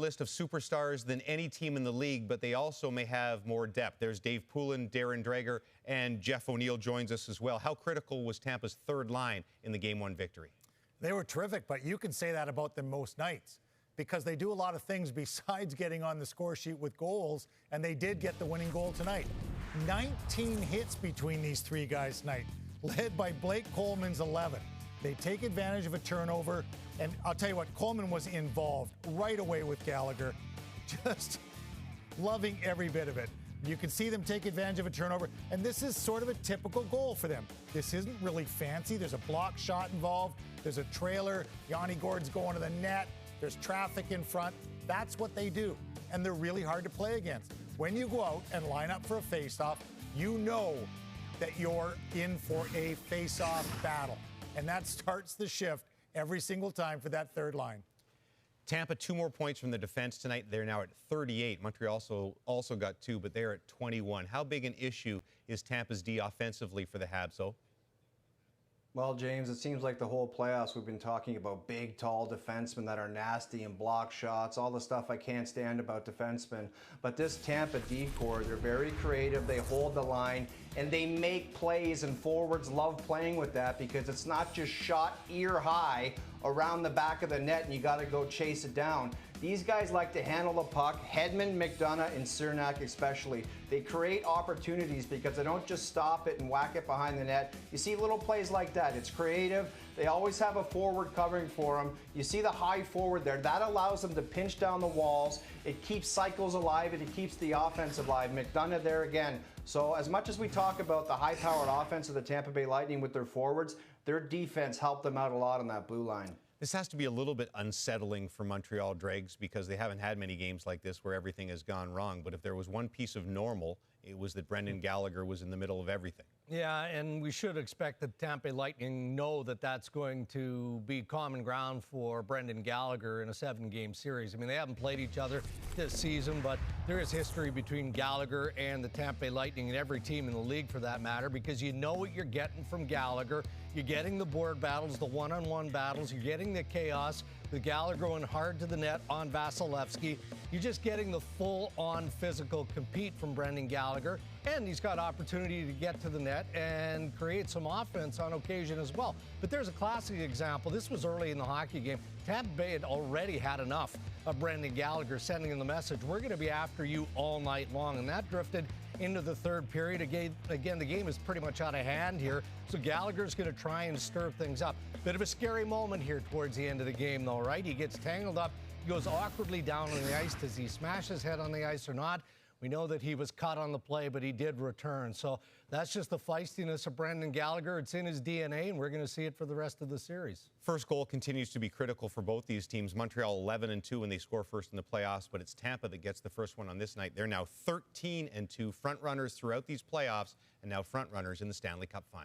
List of superstars than any team in the league, but they also may have more depth. There's Dave Poulin, Darren Dreger, and Jeff O'Neill joins us as well. How critical was Tampa's third line in the Game 1 victory? They were terrific, but you can say that about them most nights because they do a lot of things besides getting on the score sheet with goals, and they did get the winning goal tonight. 19 hits between these three guys tonight, led by Blake Coleman's 11. They take advantage of a turnover, and I'll tell you what, Coleman was involved right away with Gallagher, just loving every bit of it. You can see them take advantage of a turnover, and this is sort of a typical goal for them. This isn't really fancy. There's a block shot involved. There's a trailer. Yanni Gord's going to the net. There's traffic in front. That's what they do, and they're really hard to play against. When you go out and line up for a faceoff, you know that you're in for a faceoff battle. And that starts the shift every single time for that third line. Tampa, 2 more points from the defense tonight. They're now at 38. Montreal also got 2, but they're at 21. How big an issue is Tampa's D offensively for the Habs, though? Well, James, it seems like the whole playoffs we've been talking about big, tall defensemen that are nasty and block shots, all the stuff I can't stand about defensemen. But this Tampa D-core, they're very creative, they hold the line, and they make plays, and forwards love playing with that because it's not just shot ear high around the back of the net and you got to go chase it down. These guys like to handle the puck, Hedman, McDonough, and Cernak especially. They create opportunities because they don't just stop it and whack it behind the net. You see little plays like that. It's creative. They always have a forward covering for them. You see the high forward there. That allows them to pinch down the walls. It keeps cycles alive and it keeps the offense alive. McDonough there again. So as much as we talk about the high-powered offense of the Tampa Bay Lightning with their forwards, their defense helped them out a lot on that blue line. This has to be a little bit unsettling for Montreal Dregs because they haven't had many games like this where everything has gone wrong. But if there was one piece of normal, it was that Brendan Gallagher was in the middle of everything. Yeah, and we should expect the Tampa Bay Lightning know that that's going to be common ground for Brendan Gallagher in a 7-game series. I mean, they haven't played each other this season, but there is history between Gallagher and the Tampa Bay Lightning and every team in the league for that matter because you know what you're getting from Gallagher. You're getting the board battles, the one-on-one battles. You're getting the chaos, the Gallagher going hard to the net on Vasilevsky. You're just getting the full-on physical compete from Brendan Gallagher. And he's got opportunity to get to the net and create some offense on occasion as well. But there's a classic example. This was early in the hockey game. Tampa Bay had already had enough of Brendan Gallagher sending him the message, we're going to be after you all night long. And that drifted into the third period. Again, the game is pretty much out of hand here. So Gallagher's going to try and stir things up. Bit of a scary moment here towards the end of the game, though, right? He gets tangled up. He goes awkwardly down on the ice. Does he smash his head on the ice or not? We know that he was cut on the play, but he did return. So that's just the feistiness of Brendan Gallagher. It's in his DNA, and we're going to see it for the rest of the series. First goal continues to be critical for both these teams. Montreal 11-2 when they score first in the playoffs, but it's Tampa that gets the first one on this night. They're now 13-2 front runners throughout these playoffs and now front runners in the Stanley Cup final.